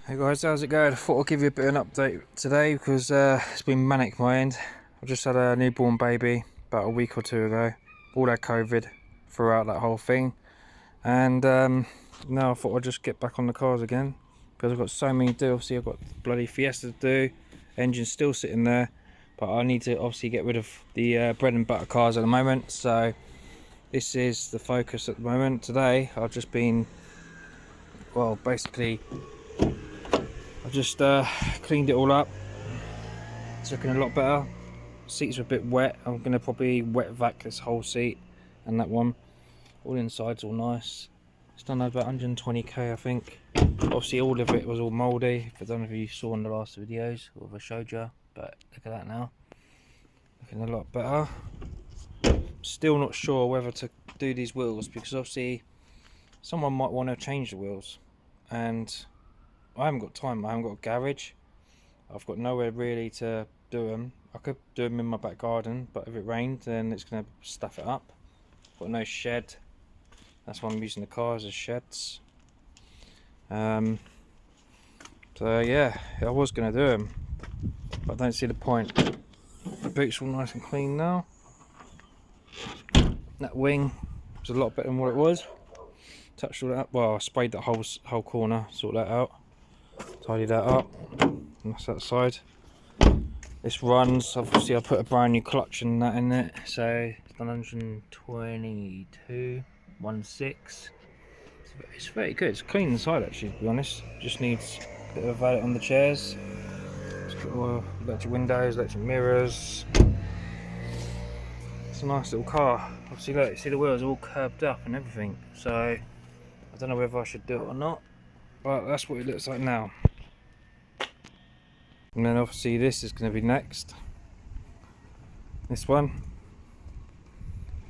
Hey guys, how's it going? I thought I'd give you a bit of an update today because it's been manic my end. I just had a newborn baby about a week or two ago. All had COVID throughout that whole thing, and now I thought I'd just get back on the cars again because I've got so many to do. Obviously I've got bloody Fiesta to do, engine's still sitting there, but I need to obviously get rid of the bread and butter cars at the moment, so this is the focus at the moment. Today I've just been, well, basically I've just cleaned it all up. It's looking a lot better. Seats are a bit wet. I'm going to probably wet vac this whole seat and that one. All inside's all nice. It's done about 120k I think. Obviously all of it was all mouldy. I don't know if you saw in the last videos or if I showed you, but look at that now. Looking a lot better. Still not sure whether to do these wheels because obviously someone might want to change the wheels and I haven't got time. I haven't got a garage. I've got nowhere really to do them. I could do them in my back garden, but if it rained then it's going to stuff it up. Got no shed. That's why I'm using the car as a sheds. So yeah, I was going to do them, but I don't see the point. The boot's all nice and clean now. That wing was a lot better than what it was. Touched all that up. Well, I sprayed that whole corner, sort that out, tidied that up. And that's that side. This runs, obviously I put a brand new clutch and that in it, so it's 122, 1.6. It's very good, it's clean inside actually, to be honest. Just needs a bit of valet on the chairs. It's got electric windows, electric mirrors. It's a nice little car. Obviously look, you see the wheels are all curved up and everything, so I don't know whether I should do it or not, but that's what it looks like now. And then obviously this is going to be next. This one.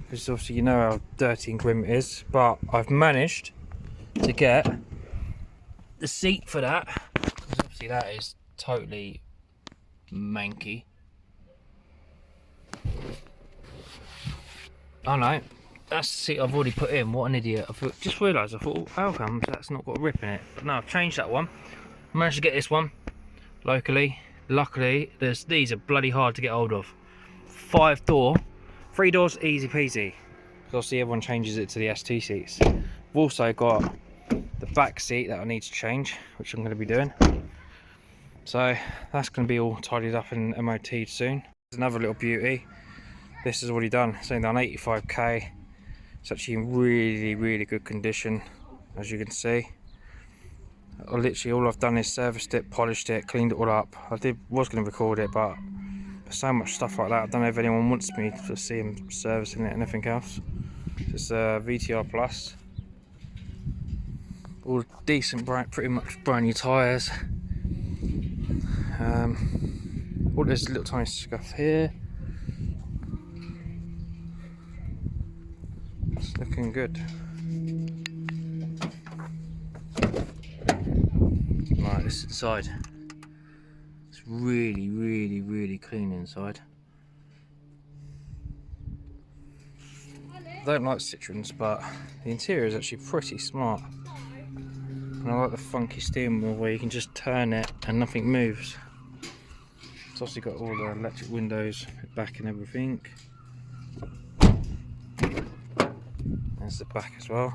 Because obviously you know how dirty and grim it is. But I've managed to get the seat for that. Because obviously that is totally manky. Oh no, that's the seat I've already put in. What an idiot. Just realised, I thought, oh, how come that's not got a rip in it? But no, I've changed that one. I managed to get this one locally. Luckily, these are bloody hard to get hold of. 5-door, 3 doors, easy peasy. Because obviously everyone changes it to the ST seats. I've also got the back seat that I need to change, which I'm going to be doing. So that's going to be all tidied up and MOT'd soon. There's another little beauty. This is already done. It's only done 85k. It's actually in really good condition, as you can see. Literally all I've done is serviced it, polished it, cleaned it all up. I was going to record it, but there's so much stuff like that. I don't know if anyone wants me to see him servicing it and anything else. It's a VTR Plus. All decent, pretty much brand new tyres. All this little tiny scuff here. It's looking good. Right, this inside. It's really clean inside. I don't like Citroens, but the interior is actually pretty smart. And I like the funky steering wheel where you can just turn it and nothing moves. It's also got all the electric windows back and everything. There's the back as well.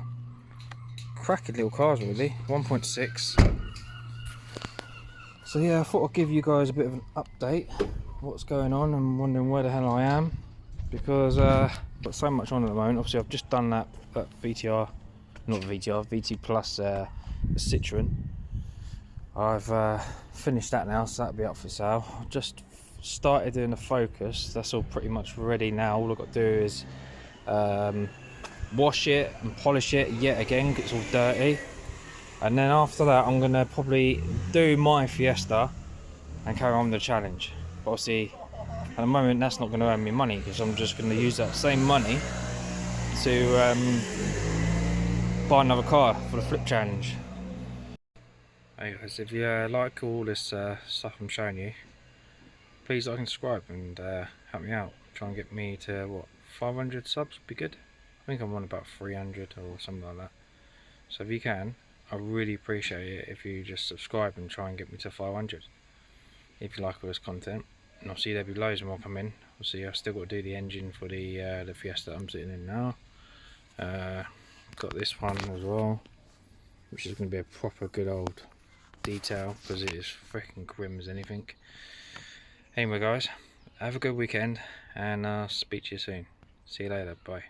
Cracking little cars really, 1.6. So yeah, I thought I'd give you guys a bit of an update what's going on and wondering where the hell I am, because I've got so much on at the moment. Obviously I've just done that VTR, not VTR, VT Plus the Citroen. I've finished that now, so that'll be up for sale. I've just started doing the Focus. That's all pretty much ready now. All I've got to do is wash it and polish it yet again because it's all dirty, and then after that I'm going to probably do my Fiesta and carry on the challenge. But obviously at the moment that's not going to earn me money because I'm just going to use that same money to buy another car for the flip challenge. Hey guys, if you like all this stuff I'm showing you, please like and subscribe and help me out. Try and get me to what, 500 subs would be good. I think I'm on about 300 or something like that. So if you can, I really appreciate it if you just subscribe and try and get me to 500 if you like all this content. And obviously there'll be loads more coming. Obviously I've still got to do the engine for the Fiesta I'm sitting in now. Got this one as well, which is going to be a proper good old detail because it is freaking grim as anything. Anyway guys, have a good weekend and I'll speak to you soon. See you later, bye.